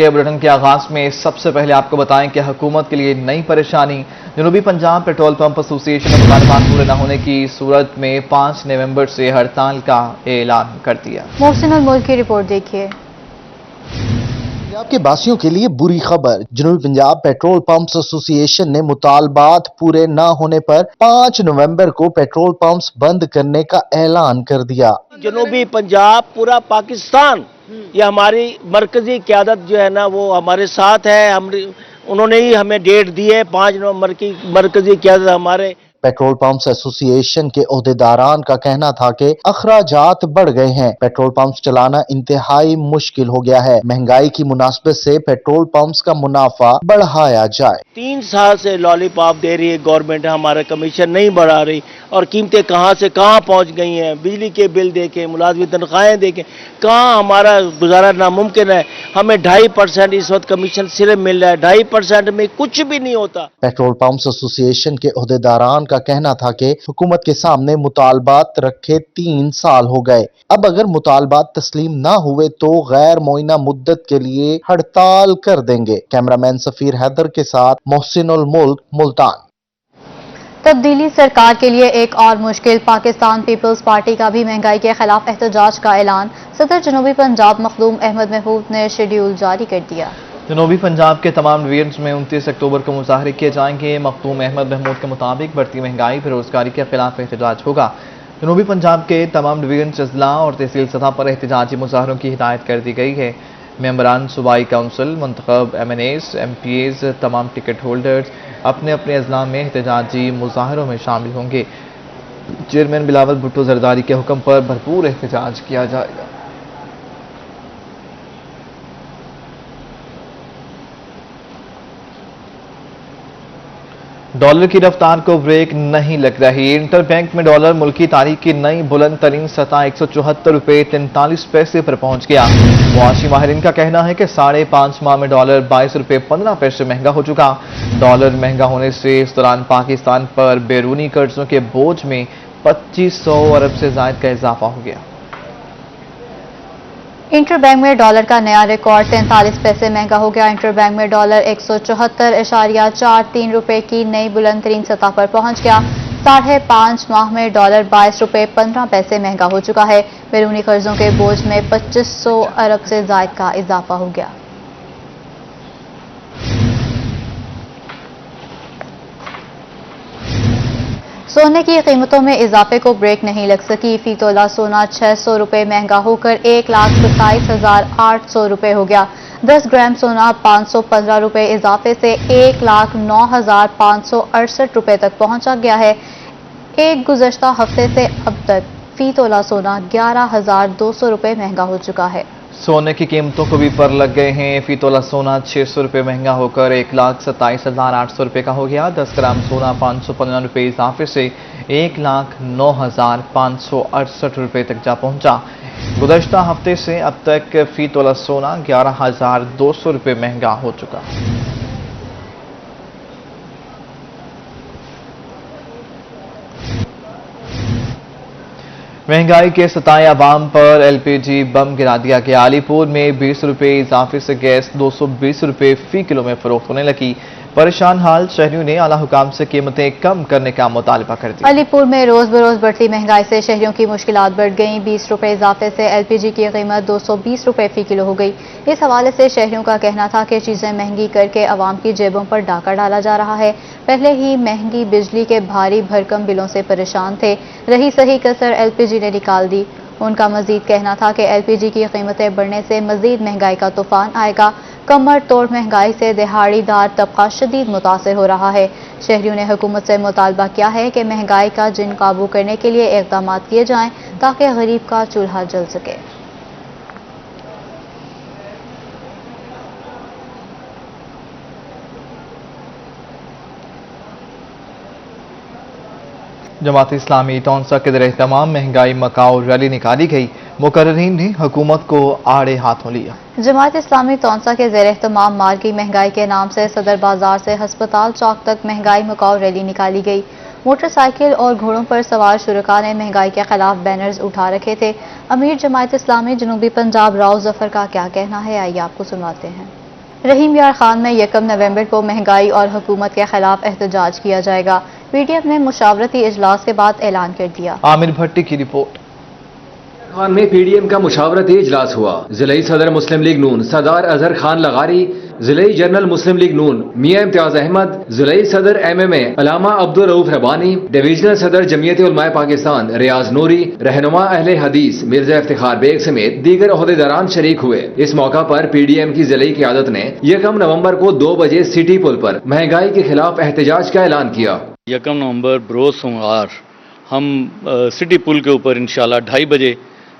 کے بلیٹن کے آغاز میں سب سے پہلے آپ کو بتائیں کہ حکومت کے لیے نئی پریشانی۔ جنوبی پنجاب پیٹرول پمپ ایسوسی ایشن نے مطالبات پورے نہ ہونے کی صورت میں 5 نومبر سے ہڑتال کا اعلان کر دیا۔ محسن الملک کی رپورٹ دیکھیے۔ پنجاب کے باسیوں کے لیے بری خبر۔ جنوبی پنجاب پیٹرول پمپس ایسوسی ایشن نے مطالبات پورے نہ ہونے پر 5 نومبر کو پیٹرول پمپس بند کرنے کا اعلان کر دیا۔ جنوبی پنجاب پورا پاکستان یہ ہماری مرکزی قیادت جو ہے نا وہ ہمارے ساتھ ہے، انہوں نے ہی ہمیں ڈیٹ دی ہے 5 نومبر کی مرکزی قیادت ہمارے۔ پیٹرول پمپس ایسوسی ایشن کے عہدیداران کا کہنا تھا کہ اخراجات بڑھ گئے ہیں، پیٹرول پمپس چلانا انتہائی مشکل ہو گیا ہے، مہنگائی کی مناسبت سے پیٹرول پمپس کا منافع بڑھایا جائے۔ 3 سال سے لالی پاپ دے رہی ہے گورنمنٹ، ہمارا کمیشن نہیں بڑھا رہی اور قیمتیں کہاں سے کہاں پہنچ گئی ہیں۔ بجلی کے بل دیکھیں، ملازمی تنخواہیں دیکھیں، کہاں ہمارا گزارا ناممکن ہے۔ ہمیں 2.5% اس وقت کمیشن صرف مل رہا ہے، 2.5% میں کچھ بھی نہیں ہوتا۔ پیٹرول پمپس ایسوسی ایشن کے عہدیداران کا کہنا تھا کہ حکومت کے سامنے مطالبات رکھے 3 سال ہو گئے، اب اگر مطالبات تسلیم نہ ہوئے تو غیر معینہ مدت کے لیے ہڑتال کر دیں گے۔ کیمرامین سفیر حیدر کے ساتھ محسن الملک، ملتان۔ تبدیلی سرکار کے لیے ایک اور مشکل، پاکستان پیپلز پارٹی کا بھی مہنگائی کے خلاف احتجاج کا اعلان، صدر جنوبی پنجاب مخدوم احمد محمود نے شیڈیول جاری کر دیا۔ جنوبی پنجاب کے تمام ڈویژنز میں 29 اکتوبر کو مظاہرے کیے جائیں گے۔ مخدوم احمد محمود کے مطابق بڑھتی مہنگائی، بے روزگاری کے خلاف احتجاج ہوگا۔ جنوبی پنجاب کے تمام ڈویژنز، اضلاع اور تحصیل سطح پر احتجاجی مظاہروں کی ہدایت کر دی گئی ہے۔ ممبران صوبائی کونسل، منتخب MNAs، MPAs، تمام ٹکٹ ہولڈرز اپنے اپنے اضلاع میں احتجاجی مظاہروں میں شامل ہوں گے۔ چیئرمین بلاول بھٹو زرداری کے حکم پر بھرپور احتجاج کیا جائے گا۔ ڈالر کی رفتار کو بریک نہیں لگ رہی، انٹر بینک میں ڈالر ملکی تاریخ کی نئی بلند ترین سطح 174 روپے 43 پیسے پر پہنچ گیا۔ معاشی ماہرین کا کہنا ہے کہ 5.5 ماہ میں ڈالر 22 روپے 15 پیسے مہنگا ہو چکا۔ ڈالر مہنگا ہونے سے اس دوران پاکستان پر بیرونی قرضوں کے بوجھ میں 2500 ارب سے زائد کا اضافہ ہو گیا۔ انٹر بینک میں ڈالر کا نیا ریکارڈ 43 پیسے مہنگا ہو گیا۔ انٹر بینک میں ڈالر 174.43 روپے کی نئی بلند ترین سطح پر پہنچ گیا۔ 5.5 ماہ میں ڈالر 22 روپے 15 پیسے مہنگا ہو چکا ہے۔ بیرونی قرضوں کے بوجھ میں 2500 ارب سے زائد کا اضافہ ہو گیا۔ سونے کی قیمتوں میں اضافے کو بریک نہیں لگ سکی، فی تولہ سونا 600 روپے مہنگا ہو کر 1,27,800 روپے ہو گیا۔ 10 گرام سونا 515 روپے اضافے سے 1,09,568 روپے تک پہنچا گیا ہے۔ ایک گزشتہ ہفتے سے اب تک فی تولہ سونا 11,200 روپے مہنگا ہو چکا ہے۔ سونے کی قیمتوں کو بھی پر لگ گئے ہیں، فی تولہ سونا 600 روپے مہنگا ہو کر 1,27,800 روپے کا ہو گیا۔ 10 گرام سونا 515 روپے اضافے سے 1,09,568 روپے تک جا پہنچا۔ گزشتہ ہفتے سے اب تک فی تولہ سونا 11,200 روپے مہنگا ہو چکا۔ مہنگائی کے ستائے عوام پر LPG بم گرا دیا گیا۔ علی پور میں 20 روپے اضافے سے گیس 220 روپے فی کلو میں فروخت ہونے لگی۔ پریشان حال شہریوں نے اعلیٰ حکام سے قیمتیں کم کرنے کا مطالبہ کر دیا۔ علی پور میں روز بروز بڑھتی مہنگائی سے شہریوں کی مشکلات بڑھ گئیں۔ 20 روپے اضافے سے LPG کی قیمت 220 روپے فی کلو ہو گئی۔ اس حوالے سے شہریوں کا کہنا تھا کہ چیزیں مہنگی کر کے عوام کی جیبوں پر ڈاکہ ڈالا جا رہا ہے۔ پہلے ہی مہنگی بجلی کے بھاری بھرکم بلوں سے پریشان تھے، رہی صحیح کسر LPG نے نکال دی۔ ان کا مزید کہنا تھا کہ LPG کی قیمتیں بڑھنے سے مزید مہنگائی کا طوفان آئے گا۔ کمر توڑ مہنگائی سے دہاڑی دار طبقہ شدید متاثر ہو رہا ہے۔ شہریوں نے حکومت سے مطالبہ کیا ہے کہ مہنگائی کا جن قابو کرنے کے لیے اقدامات کیے جائیں تاکہ غریب کا چولہا جل سکے۔ جماعت اسلامی تونسا کے زیر اہتمام مہنگائی مکاؤ ریلی نکالی گئی، مقررین نے حکومت کو آڑے ہاتھوں لیا۔ جماعت اسلامی تونسا کے زیر اہتمام مارکی مہنگائی کے نام سے صدر بازار سے ہسپتال چوک تک مہنگائی مکاؤ ریلی نکالی گئی۔ موٹر سائیکل اور گھوڑوں پر سوار شرکاء نے مہنگائی کے خلاف بینرز اٹھا رکھے تھے۔ امیر جماعت اسلامی جنوبی پنجاب راؤ ظفر کا کیا کہنا ہے، آئیے آپ کو سنواتے ہیں۔ रहीम यार खान में 1 नवंबर को महंगाई और हुकूमत के खिलाफ एहतजाज किया जाएगा। पीडीएम ने मुशावरती इजलास के बाद ऐलान कर दिया। आमिर भट्टी की रिपोर्ट। खान में पीडीएम का मुशावरती इजलास हुआ। जिलाई सदर मुस्लिम लीग नून सरदार अजहर खान लगारी, जिलाई जनरल मुस्लिम लीग नून मियां इम्तियाज अहमद, जिलाई सदर एमएमए अलामा अब्दुल रऊफ रबानी, डिवीजनल सदर जमीयत उलमाए पाकिस्तान रियाज नूरी, रहनुमा अहले हदीस मिर्जा इफ्तिखार बेग समेत दीगर ओहदेदारान शरीक हुए। इस मौका पर पीडीएम की जिलाई क़यादत ने 1 नवंबर को 2 बजे सिटी पुल पर महंगाई के खिलाफ एहतजाज का ऐलान किया। 1 नवंबर बरोज सोमवार हम सिटी पुल के ऊपर इंशाल्लाह 2:30 बजे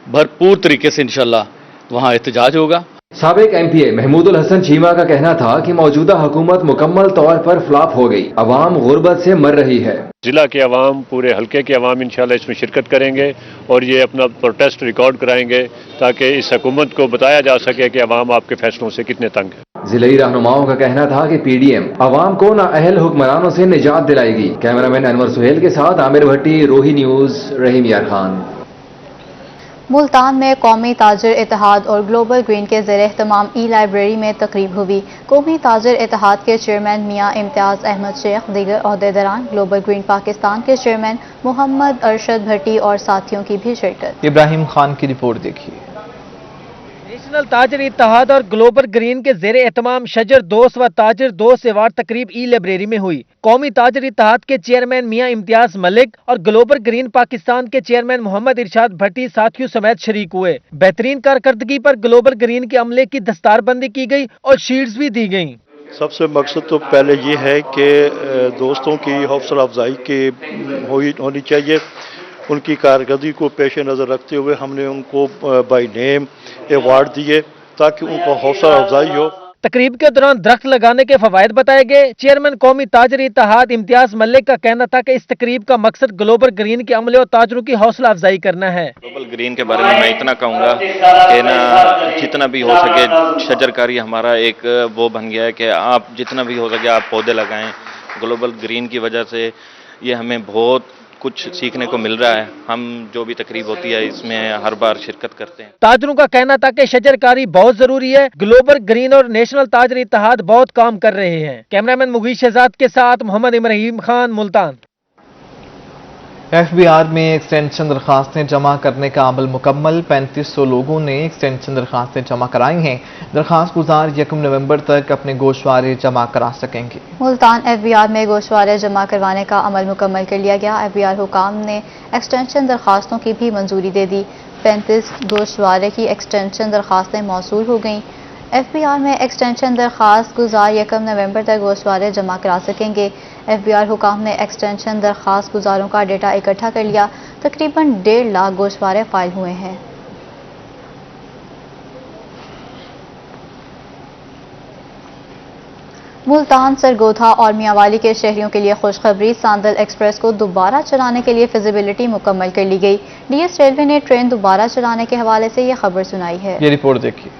भरपूर तरीके से इंशाल्लाह वहाँ एहतजाज होगा। साबिक एमपीए महमूदुल हसन चीमा का कहना था कि मौजूदा हुकूमत मुकम्मल तौर पर फ्लॉप हो गई, अवाम गुर्बत से मर रही है। जिला के अवाम, पूरे हल्के के अवाम इंशाल्लाह इसमें शिरकत करेंगे और ये अपना प्रोटेस्ट रिकॉर्ड कराएंगे ताकि इस हुकूमत को बताया जा सके कि अवाम आपके फैसलों से कितने तंग है। जिलाई रहनुमाओं का कहना था कि पीडीएम अवाम को नाअहल हुक्मरानों से निजात दिलाएगी। कैमरामैन अनवर सुहेल के साथ आमिर भट्टी, रोही न्यूज, रहीम यार खान। मुल्तान में कौमी ताजर इत्तेहाद और ग्लोबल ग्रीन के ज़ेर एहतमाम ई लाइब्रेरी में तकरीब हुई। कौमी ताजर इत्तेहाद के चेयरमैन मियां इम्तियाज अहमद शेख, दीगर ओहदेदारान, ग्लोबल ग्रीन पाकिस्तान के चेयरमैन मोहम्मद अरशद भट्टी और साथियों की भी शिरकत। इब्राहिम खान की रिपोर्ट देखिए। नेशनल ताजर इत्तेहाद और ग्लोबल ग्रीन के ज़ेर एहतमाम शजर दोस्त व ताजर दोस्त अवार्ड तकरीब ई लाइब्रेरी में हुई। कौमी ताजर इत्तेहाद के चेयरमैन मियां इम्तियाज मलिक और ग्लोबल ग्रीन पाकिस्तान के चेयरमैन मोहम्मद इरशाद भट्टी साथियों समेत शरीक हुए। बेहतरीन कारकर्दगी पर ग्लोबल ग्रीन के अमले की दस्तारबंदी की गई और शील्ड्स भी दी गई। सबसे मकसद तो पहले ये है कि दोस्तों की हौसला अफजाई की होनी चाहिए। उनकी कारकर्दगी को पेश नज़र रखते हुए हमने उनको बाई नेम अवार्ड दिए ताकि उनको हौसला अफजाई हो। तकरीब के दौरान दरख्त लगाने के फवायद बताए गए। चेयरमैन कौमी ताजर इत्तेहाद इम्तियाज मलिक का कहना था कि इस तकरीब का मकसद ग्लोबल ग्रीन के अमले और ताजरों की हौसला अफजाई करना है। ग्लोबल ग्रीन के बारे में मैं इतना कहूँगा कि ना जितना भी हो सके शजरकारी हमारा एक वो बन गया है कि आप जितना भी हो सके आप पौधे लगाएं। ग्लोबल ग्रीन की वजह से ये हमें बहुत कुछ सीखने को मिल रहा है। हम जो भी तकरीब होती है इसमें हर बार शिरकत करते हैं। ताजरों का कहना था कि शजरकारी बहुत जरूरी है। ग्लोबल ग्रीन और नेशनल ताजर इत्तेहाद बहुत काम कर रहे हैं। कैमरामैन मुगीश शहजाद के साथ मोहम्मद इब्राहिम खान, मुल्तान। एफबीआर में एक्सटेंशन दरखास्तें जमा करने का अमल मुकम्मल। 3500 लोगों ने एक्सटेंशन दरखास्तें जमा कराई हैं। दरखास्त गुजार 1 नवंबर तक अपने गोशवारे जमा करा सकेंगे। मुल्तान एफबीआर में गोशवारे जमा करवाने का अमल मुकम्मल कर लिया गया। एफबीआर हुकाम ने एक्सटेंशन दरखास्तों की भी मंजूरी दे दी। 35 गोशवारे की एक्सटेंशन दरखास्तें मौसूल हो गईं। एफबीआर में एक्सटेंशन दरखास्त गुजार 1 नवंबर तक गोशवारे जमा करा सकेंगे। एफबीआर हुकाम ने एक्सटेंशन दरखास्त गुजारों का डेटा इकट्ठा कर लिया। तकरीबन 1.5 लाख गोशवारे फाइल हुए हैं। मुल्तान, सरगोधा और मियांवाली के शहरियों के लिए खुशखबरी। सांदल एक्सप्रेस को दोबारा चलाने के लिए फिजिबिलिटी मुकम्मल कर ली गई। डीएस रेलवे ने ट्रेन दोबारा चलाने के हवाले से यह खबर सुनाई है। ये रिपोर्ट देखिए।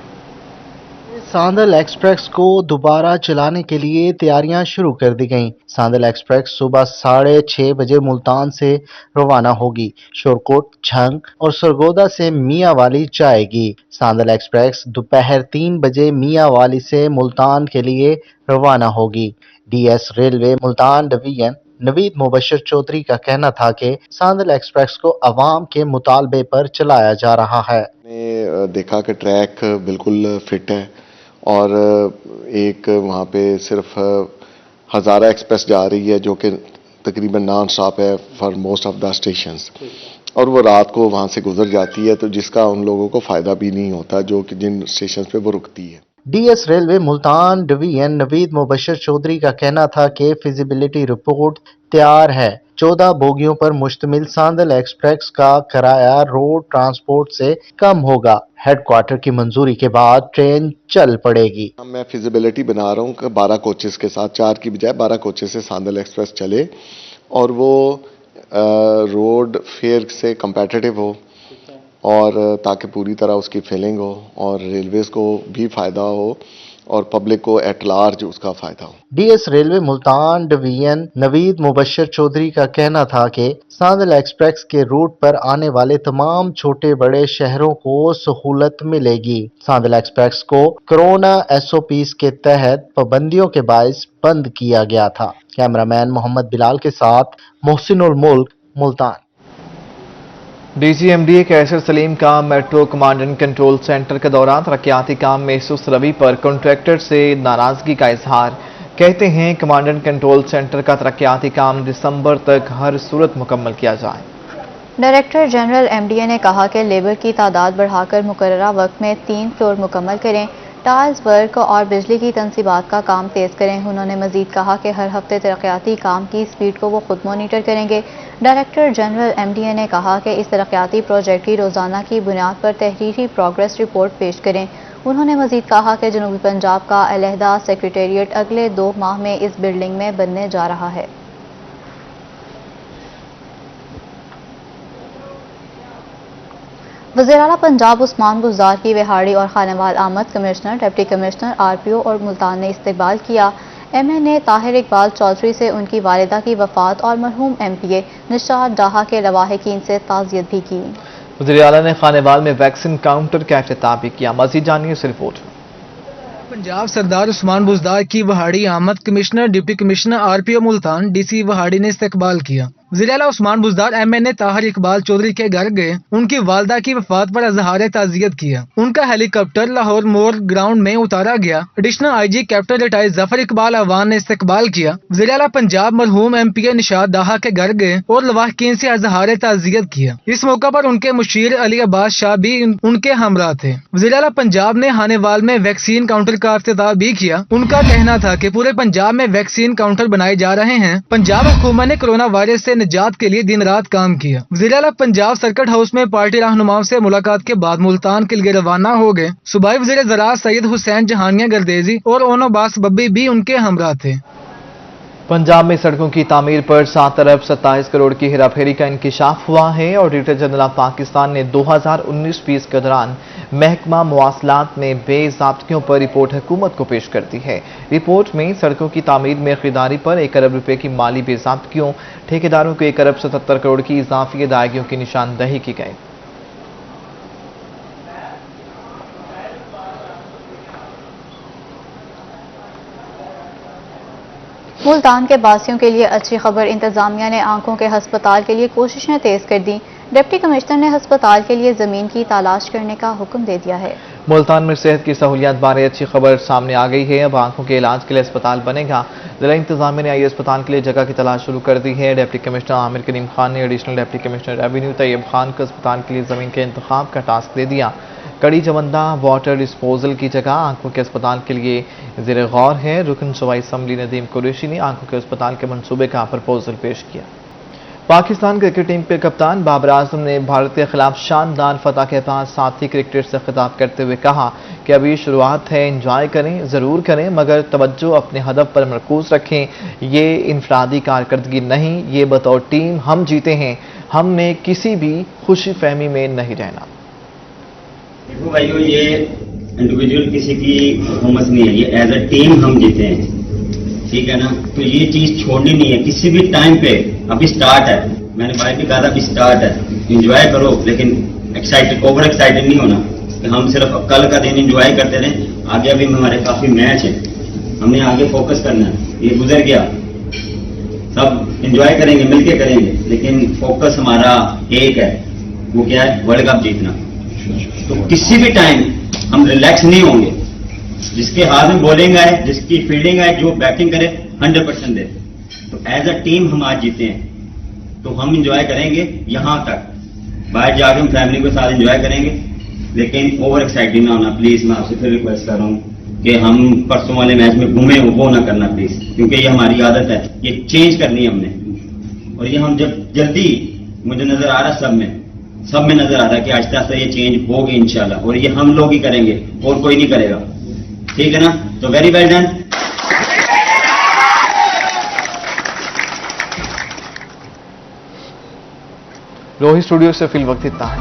सांदल एक्सप्रेस को दोबारा चलाने के लिए तैयारियां शुरू कर दी गईं। सांदल एक्सप्रेस सुबह 6:30 बजे मुल्तान से रवाना होगी। शोरकोट, झंग और सरगोदा से मियांवाली जाएगी। सांदल एक्सप्रेस दोपहर 3 बजे मियांवाली से मुल्तान के लिए रवाना होगी। DS railway Multan division Naveed Mubashir Chaudhry का कहना था कि सांदल एक्सप्रेस को अवाम के मुतालबे पर चलाया जा रहा है। देखा कि ट्रैक बिल्कुल फिट है और एक वहाँ पे सिर्फ हज़ारा एक्सप्रेस जा रही है जो कि तकरीबन नॉन स्टॉप है for most of the stations, और वो रात को वहाँ से गुजर जाती है तो जिसका उन लोगों को फ़ायदा भी नहीं होता जो कि जिन स्टेशन पे वो रुकती है। DS railway Multan division Naveed Mubashir Chaudhry का कहना था कि फिजिबिलिटी रिपोर्ट तैयार है। 14 बोगियों पर मुश्तमिल सांदल एक्सप्रेस का किराया रोड ट्रांसपोर्ट से कम होगा। हेडक्वार्टर की मंजूरी के बाद ट्रेन चल पड़ेगी। मैं फिजिबिलिटी बना रहा हूँ कि 12 कोचेस के साथ 4 की बजाय 12 कोचेस से सांदल एक्सप्रेस चले और वो रोड फेयर से कंपेटिटिव हो और ताकि पूरी तरह उसकी फिलिंग हो और रेलवेज़ को भी फ़ायदा हो और पब्लिक को एट लार्ज उसका फ़ायदा हो। DS railway Multan division Naveed Mubashir Chaudhry का कहना था कि सांदल एक्सप्रेस के रूट पर आने वाले तमाम छोटे बड़े शहरों को सहूलत मिलेगी। सांदल एक्सप्रेस को कोरोना SOPs के तहत पाबंदियों के बायस बंद किया गया था। कैमरामैन मोहम्मद बिलाल के साथ मोहसिनुल मुल्क, मुल्तान। DGMDA कैसर सलीम का metro command and control centre के दौरान तरक्याती काम में सुस्त रवि पर कॉन्ट्रैक्टर से नाराजगी का इजहार। कहते हैं कमांड एंड कंट्रोल सेंटर का तरक्याती काम दिसंबर तक हर सूरत मुकम्मल किया जाए। डायरेक्टर जनरल MDA ने कहा कि लेबर की तादाद बढ़ाकर मुकर्ररा वक्त में 3 फ्लोर मुकम्मल करें, टाइल्स वर्क और बिजली की तनसीबात का काम तेज करें। उन्होंने मजीद कहा कि हर हफ्ते तरक्याती काम की स्पीड को वो खुद मॉनिटर करेंगे। डायरेक्टर जनरल MDA ने कहा कि इस तरक्याती प्रोजेक्ट की रोजाना की बुनियाद पर तहरीरी प्रोग्रेस रिपोर्ट पेश करें। उन्होंने मजीद कहा कि जनूबी पंजाब का अलहदा सेक्रेटेरिएट अगले 2 माह में इस बिल्डिंग में बनने जा रहा है। वज़ीर-ए-आला पंजाब उस्मान बुज़दार की विहाड़ी और खानेवाल आमद कमिश्नर, डिप्टी कमिश्नर RPO और मुल्तान ने इस्तकबाल किया। MNA ताहिर इकबाल चौधरी से उनकी वालिदा की वफात और मरहूम MPA निशात डाहा के लवाहिकीन से ताज़ियत भी की। वज़ीर-ए-आला ने खानेवाल में वैक्सीन काउंटर का इफ्तिताह भी किया। मज़ीद जानिए इस रिपोर्ट में। पंजाब सरदार उस्मान बुज़दार की वहाड़ी आमद commissioner, deputy commissioner RPO Multan DC वहाड़ी ने इस्तकबाल किया। वज़ीर-ए-आला उस्मान बुज़दार MNA ताहिर इकबाल चौधरी के घर गए, उनकी वालदा की वफात पर इज़हार ताज़ियत किया। उनका हेलीकॉप्टर लाहौर मोर ग्राउंड में उतारा गया। Additional IG captain retired Zafar Iqbal Awan ने इस्तकबाल किया। वज़ीर-ए-आला पंजाब मरहूम MPA निशात डाहा के घर गए और लवाहिकीन से इज़हार ताज़ियत किया। इस मौका पर उनके मुशीर अली अब्बास शाह भी उनके हमरा थे। वज़ीर-ए-आला पंजाब ने हानेवाल में वैक्सीन काउंटर का इफ्तिताह भी किया। उनका कहना था कि पूरे पंजाब में वैक्सीन काउंटर बनाए जा रहे हैं। पंजाब हुकूमत ने कोरोना वायरस से निजात के लिए दिन रात काम किया। वज़ीर-ए-आला पंजाब सर्किट हाउस में पार्टी रहनुमाओं से मुलाकात के बाद मुल्तान के लिए रवाना हो गए। सूबाई वज़ीर ज़राअत सैयद हुसैन जहानिया गर्देजी और ओनो अब्बास बब्बी भी उनके हमरा थे। पंजाब में सड़कों की तामीर पर 7 अरब 27 करोड़ की हेराफेरी का इंकिशाफ हुआ है। ऑडिटर जनरल ऑफ पाकिस्तान ने 2019-20 के दौरान महकमा मवासलात में बेज़ाब्तियों पर रिपोर्ट हुकूमत को पेश कर दी है। रिपोर्ट में सड़कों की तामीर में खरीदारी पर 1 अरब रुपए की माली बेज़ाब्तियों, ठेकेदारों को 1 अरब 77 करोड़ की इजाफी अदायगियों की निशानदही की गई। मुल्तान के बासियों के लिए अच्छी खबर, इंतजामिया ने आंखों के हस्पताल के लिए कोशिशें तेज कर दी। डिप्टी कमिश्नर ने हस्पताल के लिए जमीन की तलाश करने का हुक्म दे दिया है। मुल्तान में सेहत की सहूलियात बारे अच्छी खबर सामने आ गई है। अब आंखों के इलाज के लिए अस्पताल बनेगा। जिला इंतजामिया ने आई अस्पताल के लिए जगह की तलाश शुरू कर दी है। डिप्टी कमिश्नर आमिर करीम खान ने additional deputy commissioner revenue Tayyab Khan को अस्पताल के लिए जमीन के इंतखाब का टास्क दे दिया। कड़ी जवंदा वाटर डिस्पोजल की जगह आंखों के अस्पताल के लिए ज़ेर गौर है। रुकन सूबाई असम्बली नदीम कुरैशी ने आंखों के अस्पताल के मंसूबे का प्रपोजल पेश किया। पाकिस्तान क्रिकेट टीम के कप्तान बाबर आजम ने भारत के खिलाफ शानदार फतह के बाद साथी क्रिकेटर से खिताब करते हुए कहा कि अभी शुरुआत है, एंजॉय करें, ज़रूर करें, मगर तवज्जो अपने हदफ पर मरकूज रखें। ये इनफरादी कारकर्दगी नहीं, ये बतौर टीम हम जीते हैं। हमने किसी भी खुशी फहमी में नहीं रहना। देखो भाइयों, ये इंडिविजुअल किसी की परफॉर्मेंस नहीं है, ये एज अ टीम हम जीते हैं, ठीक है ना। तो ये चीज छोड़नी नहीं है किसी भी टाइम पे। अभी स्टार्ट है, मैंने भाई भी कहा था अभी स्टार्ट है, एंजॉय करो, लेकिन एक्साइटेड, ओवर एक्साइटेड नहीं होना कि हम सिर्फ कल का दिन एंजॉय करते रहे। आगे अभी हमारे काफी मैच है, हमने आगे फोकस करना है। ये गुजर गया, सब एंजॉय करेंगे, मिलके करेंगे, लेकिन फोकस हमारा एक है, वो क्या है, वर्ल्ड कप जीतना। तो किसी भी टाइम हम रिलैक्स नहीं होंगे। जिसके हाथ में बॉलिंग आए, जिसकी फील्डिंग आए, जो बैटिंग करे 100% दे। तो एज अ टीम हम आज जीते हैं, तो हम इंजॉय करेंगे यहाँ तक। बाहर जाकर हम फैमिली के साथ इंजॉय करेंगे, लेकिन ओवर एक्साइटेड ना होना प्लीज। मैं आपसे फिर रिक्वेस्ट कर रहा हूँ कि हम परसों वाले मैच में घूमे, वो ना करना प्लीज, क्योंकि ये हमारी आदत है, ये चेंज करनी है हमने। और ये हम जब जल्दी, मुझे नजर आ रहा सब में नजर आ रहा है कि आहिस्ता आहिस्ता ये चेंज होगी इंशाल्लाह, और ये हम लोग ही करेंगे और कोई नहीं करेगा, ठीक है ना। तो वेरी वेल डन। रोही स्टूडियो से फिल वक्त इतना है।